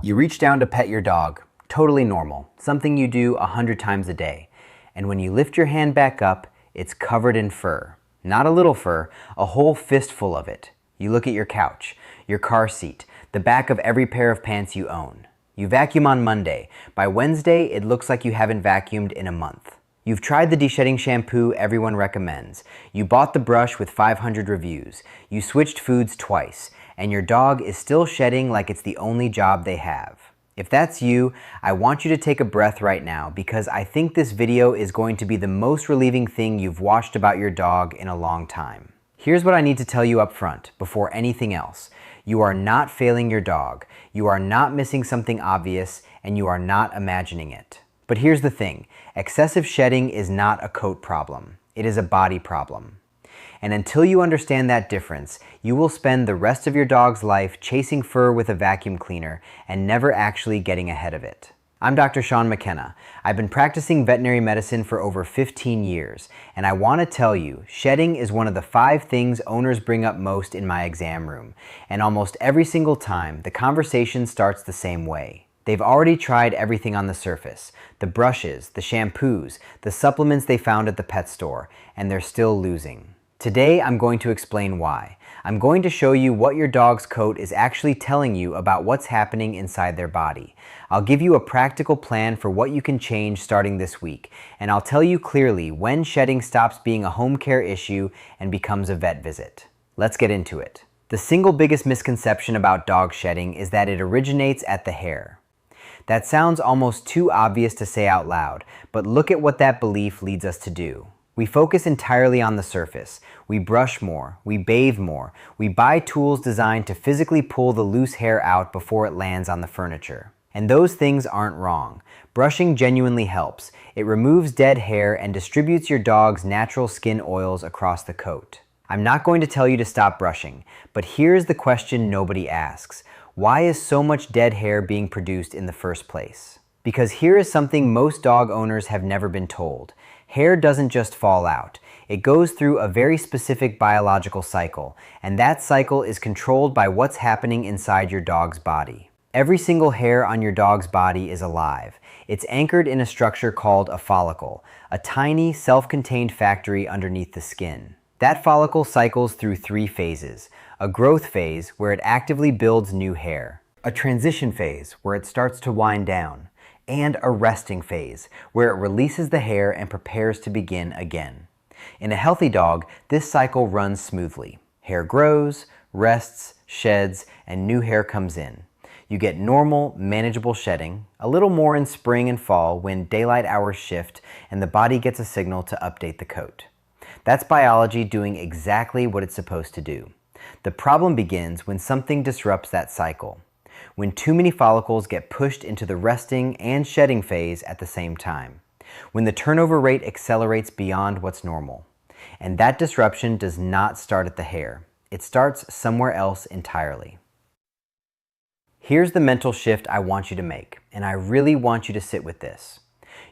You reach down to pet your dog, totally normal, something you do 100 times a day. And when you lift your hand back up, it's covered in fur. Not a little fur, a whole fistful of it. You look at your couch, your car seat, the back of every pair of pants you own. You vacuum on Monday. By Wednesday, it looks like you haven't vacuumed in a month. You've tried the de-shedding shampoo everyone recommends. You bought the brush with 500 reviews. You switched foods twice, and your dog is still shedding like it's the only job they have. If that's you, I want you to take a breath right now because I think this video is going to be the most relieving thing you've watched about your dog in a long time. Here's what I need to tell you up front before anything else. You are not failing your dog. You are not missing something obvious, and you are not imagining it. But here's the thing, excessive shedding is not a coat problem. It is a body problem. And until you understand that difference, you will spend the rest of your dog's life chasing fur with a vacuum cleaner and never actually getting ahead of it. I'm Dr. McKenna. I've been practicing veterinary medicine for over 15 years, and I want to tell you, shedding is one of the 5 things owners bring up most in my exam room. And almost every single time, the conversation starts the same way. They've already tried everything on the surface, the brushes, the shampoos, the supplements they found at the pet store, and they're still losing. Today, I'm going to explain why. I'm going to show you what your dog's coat is actually telling you about what's happening inside their body. I'll give you a practical plan for what you can change starting this week, and I'll tell you clearly when shedding stops being a home care issue and becomes a vet visit. Let's get into it. The single biggest misconception about dog shedding is that it originates at the hair. That sounds almost too obvious to say out loud, but look at what that belief leads us to do. We focus entirely on the surface. We brush more, we bathe more, we buy tools designed to physically pull the loose hair out before it lands on the furniture. And those things aren't wrong. Brushing genuinely helps. It removes dead hair and distributes your dog's natural skin oils across the coat. I'm not going to tell you to stop brushing, but here's the question nobody asks. Why is so much dead hair being produced in the first place? Because here is something most dog owners have never been told. Hair doesn't just fall out. It goes through a very specific biological cycle, and that cycle is controlled by what's happening inside your dog's body. Every single hair on your dog's body is alive. It's anchored in a structure called a follicle, a tiny, self-contained factory underneath the skin. That follicle cycles through 3 phases. A growth phase, where it actively builds new hair. A transition phase, where it starts to wind down. And a resting phase, where it releases the hair and prepares to begin again. In a healthy dog, this cycle runs smoothly. Hair grows, rests, sheds, and new hair comes in. You get normal, manageable shedding, a little more in spring and fall when daylight hours shift and the body gets a signal to update the coat. That's biology doing exactly what it's supposed to do. The problem begins when something disrupts that cycle. When too many follicles get pushed into the resting and shedding phase at the same time. When the turnover rate accelerates beyond what's normal. And that disruption does not start at the hair. It starts somewhere else entirely. Here's the mental shift I want you to make, and I really want you to sit with this.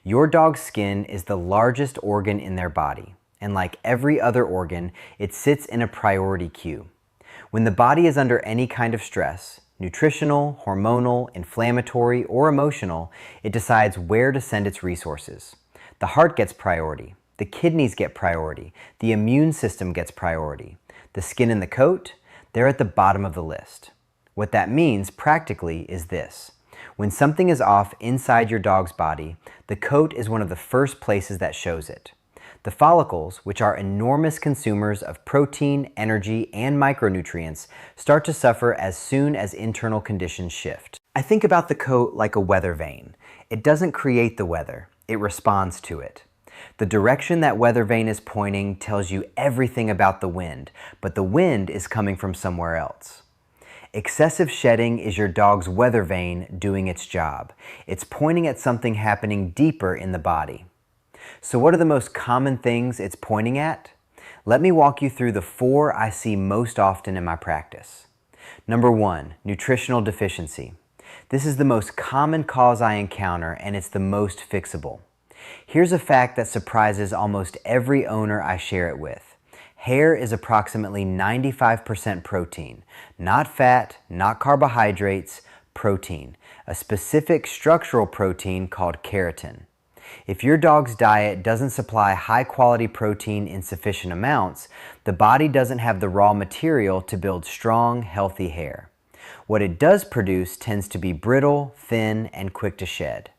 Your dog's skin is the largest organ in their body, and like every other organ, it sits in a priority queue. When the body is under any kind of stress, nutritional, hormonal, inflammatory, or emotional, it decides where to send its resources. The heart gets priority, the kidneys get priority, the immune system gets priority. The skin and the coat, they're at the bottom of the list. What that means practically is this. When something is off inside your dog's body, the coat is one of the first places that shows it. The follicles, which are enormous consumers of protein, energy, and micronutrients, start to suffer as soon as internal conditions shift. I think about the coat like a weather vane. It doesn't create the weather, it responds to it. The direction that weather vane is pointing tells you everything about the wind, but the wind is coming from somewhere else. Excessive shedding is your dog's weather vane doing its job. It's pointing at something happening deeper in the body. So what are the most common things it's pointing at? Let me walk you through the 4 I see most often in my practice. Number 1, nutritional deficiency. This is the most common cause I encounter, and it's the most fixable. Here's a fact that surprises almost every owner I share it with. Hair is approximately 95% protein, not fat, not carbohydrates, protein, a specific structural protein called keratin. If your dog's diet doesn't supply high-quality protein in sufficient amounts, the body doesn't have the raw material to build strong, healthy hair. What it does produce tends to be brittle, thin, and quick to shed.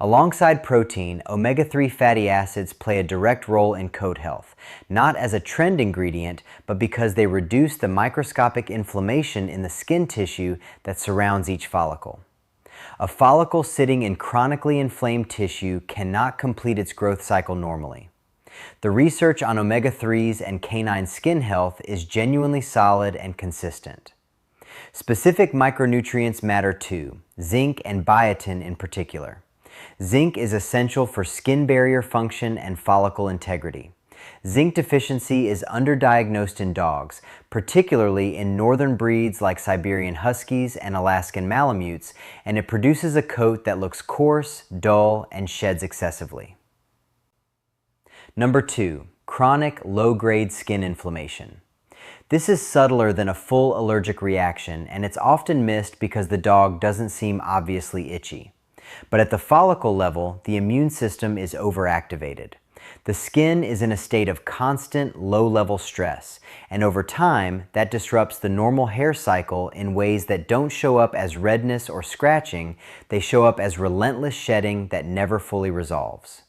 Alongside protein, omega-3 fatty acids play a direct role in coat health, not as a trend ingredient, but because they reduce the microscopic inflammation in the skin tissue that surrounds each follicle. A follicle sitting in chronically inflamed tissue cannot complete its growth cycle normally. The research on omega-3s and canine skin health is genuinely solid and consistent. Specific micronutrients matter too, zinc and biotin in particular. Zinc is essential for skin barrier function and follicle integrity. Zinc deficiency is underdiagnosed in dogs, particularly in northern breeds like Siberian Huskies and Alaskan Malamutes, and it produces a coat that looks coarse, dull, and sheds excessively. Number 2, chronic low-grade skin inflammation. This is subtler than a full allergic reaction, and it's often missed because the dog doesn't seem obviously itchy. But at the follicle level, the immune system is overactivated. The skin is in a state of constant low-level stress, and over time, that disrupts the normal hair cycle in ways that don't show up as redness or scratching, they show up as relentless shedding that never fully resolves.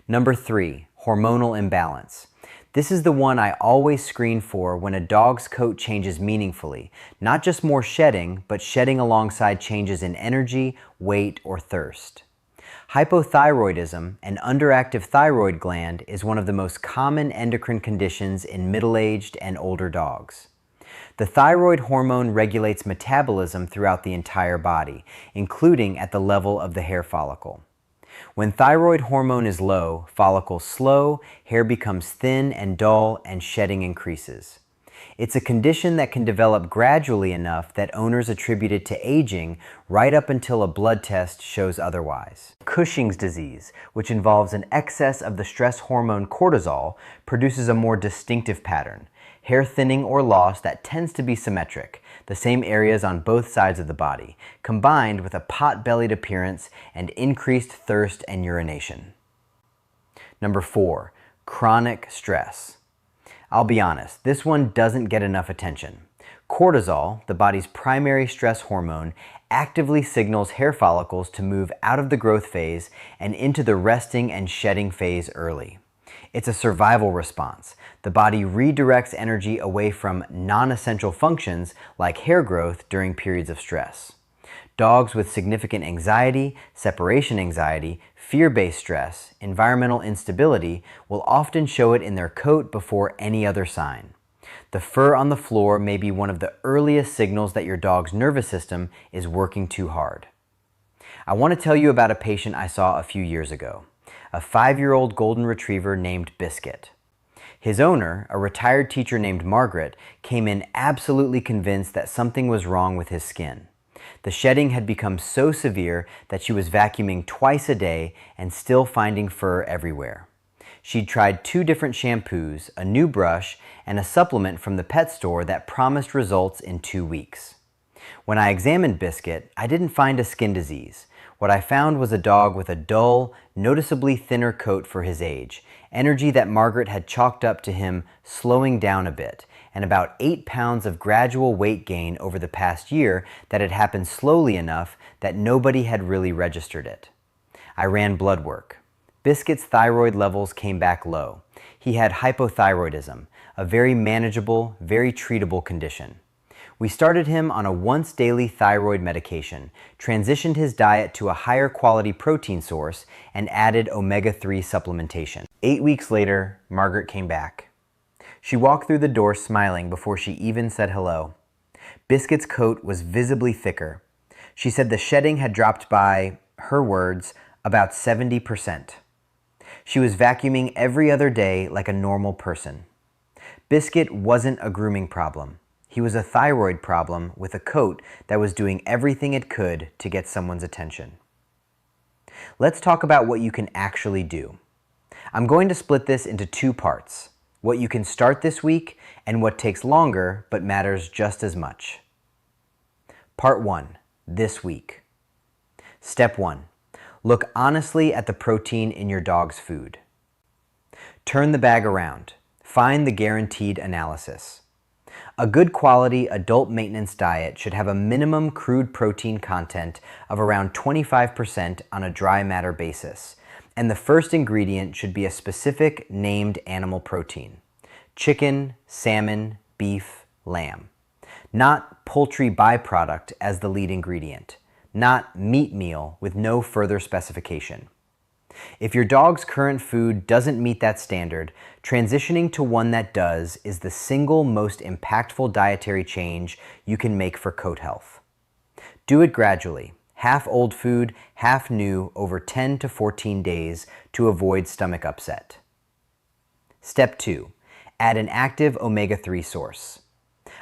Number 3, hormonal imbalance. This is the one I always screen for when a dog's coat changes meaningfully, not just more shedding, but shedding alongside changes in energy, weight, or thirst. Hypothyroidism, an underactive thyroid gland, is one of the most common endocrine conditions in middle-aged and older dogs. The thyroid hormone regulates metabolism throughout the entire body, including at the level of the hair follicle. When thyroid hormone is low, follicles slow, hair becomes thin and dull, and shedding increases. It's a condition that can develop gradually enough that owners attribute it to aging right up until a blood test shows otherwise. Cushing's disease, which involves an excess of the stress hormone cortisol, produces a more distinctive pattern. Hair thinning or loss that tends to be symmetric, the same areas on both sides of the body, combined with a pot-bellied appearance and increased thirst and urination. Number 4, chronic stress. I'll be honest, this one doesn't get enough attention. Cortisol, the body's primary stress hormone, actively signals hair follicles to move out of the growth phase and into the resting and shedding phase early. It's a survival response. The body redirects energy away from non-essential functions like hair growth during periods of stress. Dogs with significant anxiety, separation anxiety, fear-based stress, environmental instability will often show it in their coat before any other sign. The fur on the floor may be one of the earliest signals that your dog's nervous system is working too hard. I want to tell you about a patient I saw a few years ago, a 5-year-old golden retriever named Biscuit. His owner, a retired teacher named Margaret, came in absolutely convinced that something was wrong with his skin. The shedding had become so severe that she was vacuuming twice a day and still finding fur everywhere. She'd tried 2 different shampoos, a new brush, and a supplement from the pet store that promised results in 2 weeks. When I examined Biscuit, I didn't find a skin disease. What I found was a dog with a dull, noticeably thinner coat for his age, energy that Margaret had chalked up to him slowing down a bit, and about 8 pounds of gradual weight gain over the past year that had happened slowly enough that nobody had really registered it. I ran blood work. Biscuit's thyroid levels came back low. He had hypothyroidism, a very manageable, very treatable condition. We started him on a once-daily thyroid medication, transitioned his diet to a higher quality protein source, and added omega-3 supplementation. 8 weeks later, Margaret came back. She walked through the door smiling before she even said hello. Biscuit's coat was visibly thicker. She said the shedding had dropped by, her words, about 70%. She was vacuuming every other day like a normal person. Biscuit wasn't a grooming problem. He was a thyroid problem with a coat that was doing everything it could to get someone's attention. Let's talk about what you can actually do. I'm going to split this into 2 parts, what you can start this week and what takes longer but matters just as much. Part 1, this week. Step 1, look honestly at the protein in your dog's food. Turn the bag around. Find the guaranteed analysis. A good quality adult maintenance diet should have a minimum crude protein content of around 25% on a dry matter basis, and the first ingredient should be a specific named animal protein: chicken, salmon, beef, lamb. Not poultry byproduct as the lead ingredient. Not meat meal with no further specification. If your dog's current food doesn't meet that standard, transitioning to one that does is the single most impactful dietary change you can make for coat health. Do it gradually, half old food, half new, over 10 to 14 days to avoid stomach upset. Step 2, add an active omega-3 source.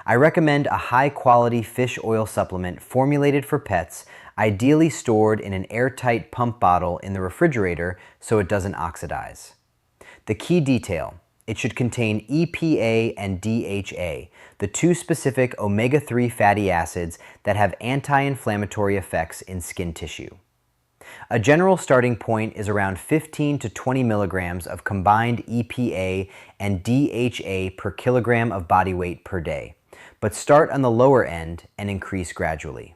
I recommend a high-quality fish oil supplement formulated for pets, ideally stored in an airtight pump bottle in the refrigerator so it doesn't oxidize. The key detail: it should contain EPA and DHA, the two specific omega-3 fatty acids that have anti-inflammatory effects in skin tissue. A general starting point is around 15 to 20 milligrams of combined EPA and DHA per kilogram of body weight per day, but start on the lower end and increase gradually.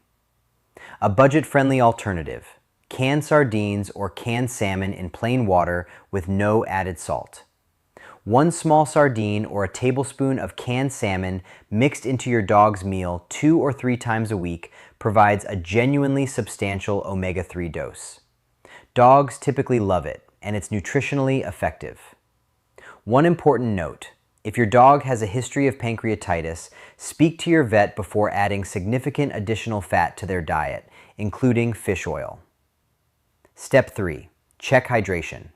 A budget-friendly alternative: canned sardines or canned salmon in plain water with no added salt. One small sardine or a tablespoon of canned salmon mixed into your dog's meal 2 or 3 times a week provides a genuinely substantial omega-3 dose. Dogs typically love it, and it's nutritionally effective. One important note: if your dog has a history of pancreatitis, speak to your vet before adding significant additional fat to their diet, including fish oil. Step 3, check hydration.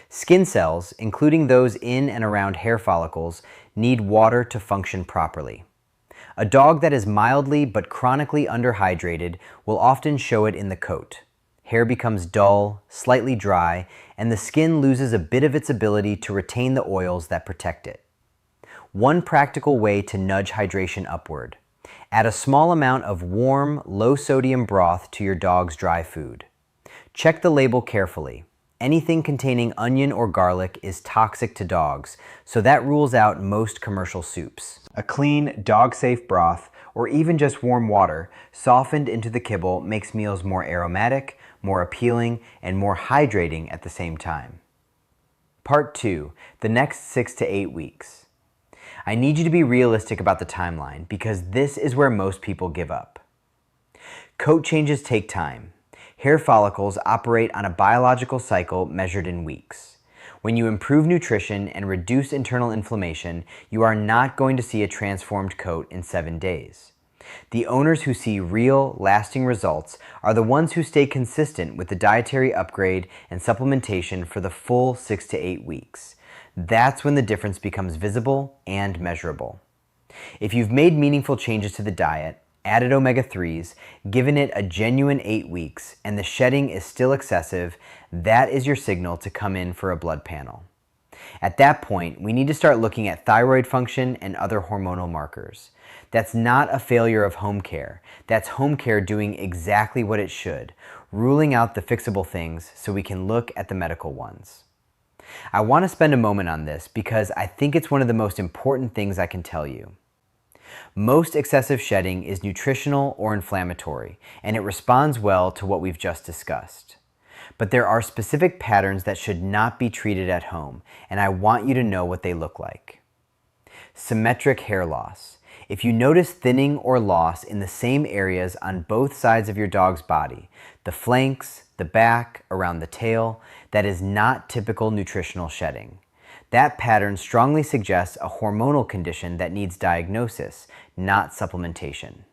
Skin cells, including those in and around hair follicles, need water to function properly. A dog that is mildly but chronically underhydrated will often show it in the coat. Hair becomes dull, slightly dry, and the skin loses a bit of its ability to retain the oils that protect it. One practical way to nudge hydration upward: add a small amount of warm, low-sodium broth to your dog's dry food. Check the label carefully. Anything containing onion or garlic is toxic to dogs, so that rules out most commercial soups. A clean, dog-safe broth, or even just warm water, softened into the kibble makes meals more aromatic, more appealing, and more hydrating at the same time. Part 2, the next 6 to 8 weeks. I need you to be realistic about the timeline because this is where most people give up. Coat changes take time. Hair follicles operate on a biological cycle measured in weeks. When you improve nutrition and reduce internal inflammation, you are not going to see a transformed coat in 7 days. The owners who see real, lasting results are the ones who stay consistent with the dietary upgrade and supplementation for the full 6 to 8 weeks. That's when the difference becomes visible and measurable. If you've made meaningful changes to the diet, added omega-3s, given it a genuine 8 weeks, and the shedding is still excessive, that is your signal to come in for a blood panel. At that point, we need to start looking at thyroid function and other hormonal markers. That's not a failure of home care. That's home care doing exactly what it should, ruling out the fixable things so we can look at the medical ones. I want to spend a moment on this because I think it's one of the most important things I can tell you. Most excessive shedding is nutritional or inflammatory, and it responds well to what we've just discussed. But there are specific patterns that should not be treated at home, and I want you to know what they look like. Symmetric hair loss. If you notice thinning or loss in the same areas on both sides of your dog's body, the flanks, the back, around the tail, that is not typical nutritional shedding. That pattern strongly suggests a hormonal condition that needs diagnosis, not supplementation.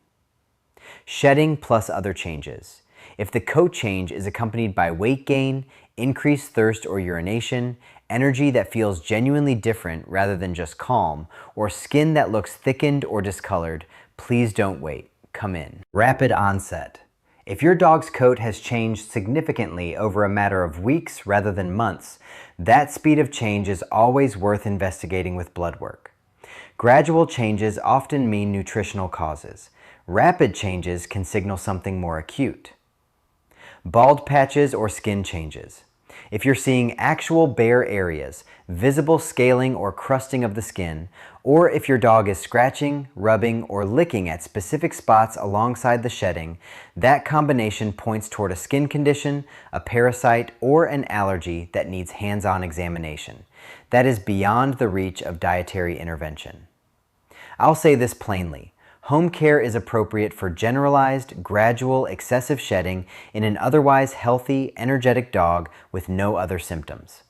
Shedding plus other changes. If the coat change is accompanied by weight gain, increased thirst or urination, energy that feels genuinely different rather than just calm, or skin that looks thickened or discolored, please don't wait. Come in. Rapid onset. If your dog's coat has changed significantly over a matter of weeks rather than months, that speed of change is always worth investigating with blood work. Gradual changes often mean nutritional causes. Rapid changes can signal something more acute. Bald patches or skin changes. If you're seeing actual bare areas, visible scaling or crusting of the skin, or if your dog is scratching, rubbing, or licking at specific spots alongside the shedding, that combination points toward a skin condition, a parasite, or an allergy that needs hands-on examination. That is beyond the reach of dietary intervention. I'll say this plainly. Home care is appropriate for generalized, gradual, excessive shedding in an otherwise healthy, energetic dog with no other symptoms.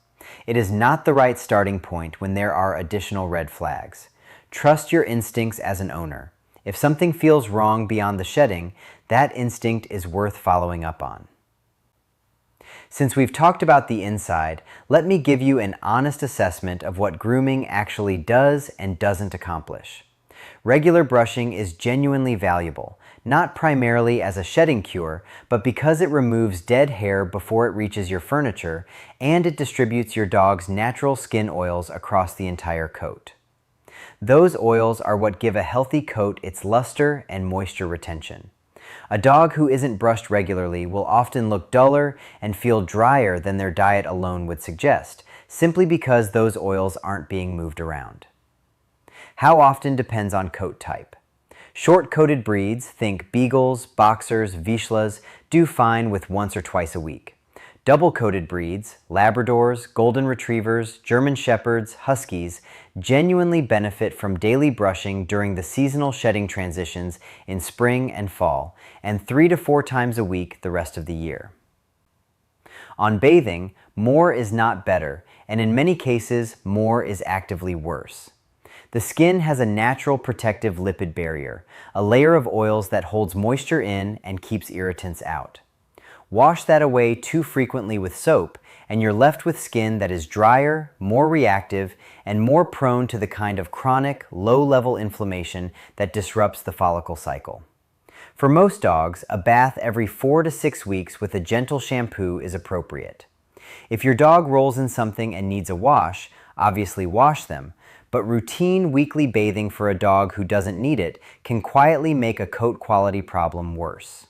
It is not the right starting point when there are additional red flags. Trust your instincts as an owner. If something feels wrong beyond the shedding, that instinct is worth following up on. Since we've talked about the inside, let me give you an honest assessment of what grooming actually does and doesn't accomplish. Regular brushing is genuinely valuable, not primarily as a shedding cure, but because it removes dead hair before it reaches your furniture, and it distributes your dog's natural skin oils across the entire coat. Those oils are what give a healthy coat its luster and moisture retention. A dog who isn't brushed regularly will often look duller and feel drier than their diet alone would suggest, simply because those oils aren't being moved around. How often depends on coat type. Short-coated breeds, think Beagles, Boxers, Vizslas, do fine with once or twice a week. Double-coated breeds, Labradors, Golden Retrievers, German Shepherds, Huskies, genuinely benefit from daily brushing during the seasonal shedding transitions in spring and fall, and 3 to 4 times a week the rest of the year. On bathing, more is not better, and in many cases, more is actively worse. The skin has a natural protective lipid barrier, a layer of oils that holds moisture in and keeps irritants out. Wash that away too frequently with soap, and you're left with skin that is drier, more reactive, and more prone to the kind of chronic, low-level inflammation that disrupts the follicle cycle. For most dogs, a bath every 4 to 6 weeks with a gentle shampoo is appropriate. If your dog rolls in something and needs a wash, obviously wash them, but routine weekly bathing for a dog who doesn't need it can quietly make a coat quality problem worse.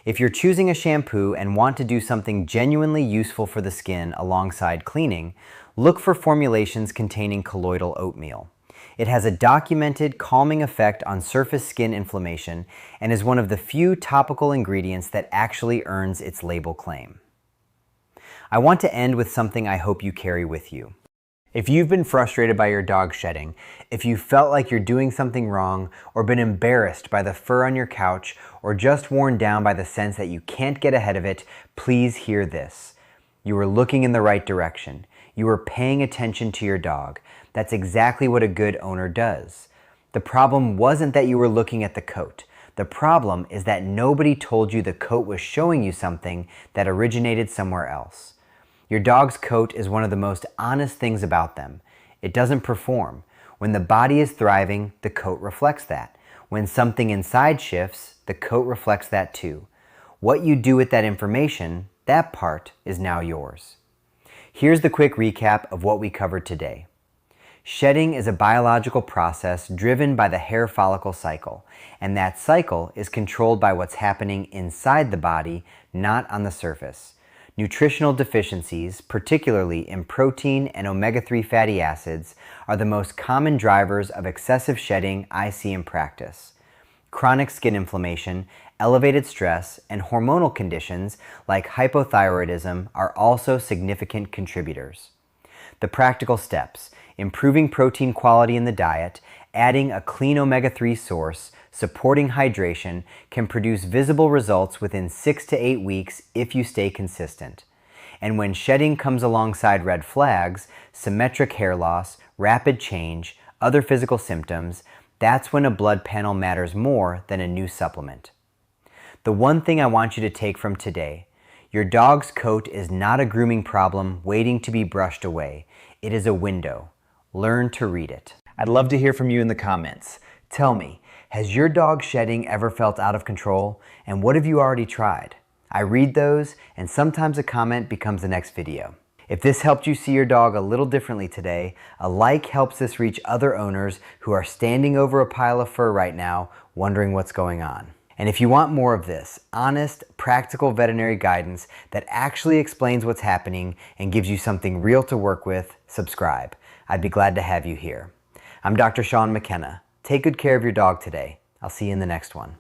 If you're choosing a shampoo and want to do something genuinely useful for the skin alongside cleaning, look for formulations containing colloidal oatmeal. It has a documented calming effect on surface skin inflammation and is one of the few topical ingredients that actually earns its label claim. I want to end with something I hope you carry with you. If you've been frustrated by your dog shedding, if you felt like you're doing something wrong, or been embarrassed by the fur on your couch, or just worn down by the sense that you can't get ahead of it, please hear this. You were looking in the right direction. You were paying attention to your dog. That's exactly what a good owner does. The problem wasn't that you were looking at the coat. The problem is that nobody told you the coat was showing you something that originated somewhere else. Your dog's coat is one of the most honest things about them. It doesn't perform. When the body is thriving, the coat reflects that. When something inside shifts, the coat reflects that too. What you do with that information, that part is now yours. Here's the quick recap of what we covered today. Shedding is a biological process driven by the hair follicle cycle, and that cycle is controlled by what's happening inside the body, not on the surface. Nutritional deficiencies, particularly in protein and omega-3 fatty acids, are the most common drivers of excessive shedding I see in practice. Chronic skin inflammation, elevated stress, and hormonal conditions like hypothyroidism are also significant contributors. The practical steps: improving protein quality in the diet, adding a clean omega-3 source, supporting hydration, can produce visible results within 6 to 8 weeks if you stay consistent. And when shedding comes alongside red flags, symmetric hair loss, rapid change, other physical symptoms, that's when a blood panel matters more than a new supplement. The one thing I want you to take from today: your dog's coat is not a grooming problem waiting to be brushed away. It is a window. Learn to read it. I'd love to hear from you in the comments. Tell me, has your dog shedding ever felt out of control? And what have you already tried? I read those, and sometimes a comment becomes the next video. If this helped you see your dog a little differently today, a like helps this reach other owners who are standing over a pile of fur right now, wondering what's going on. And if you want more of this, honest, practical veterinary guidance that actually explains what's happening and gives you something real to work with, subscribe. I'd be glad to have you here. I'm Dr. Sean McKenna. Take good care of your dog today. I'll see you in the next one.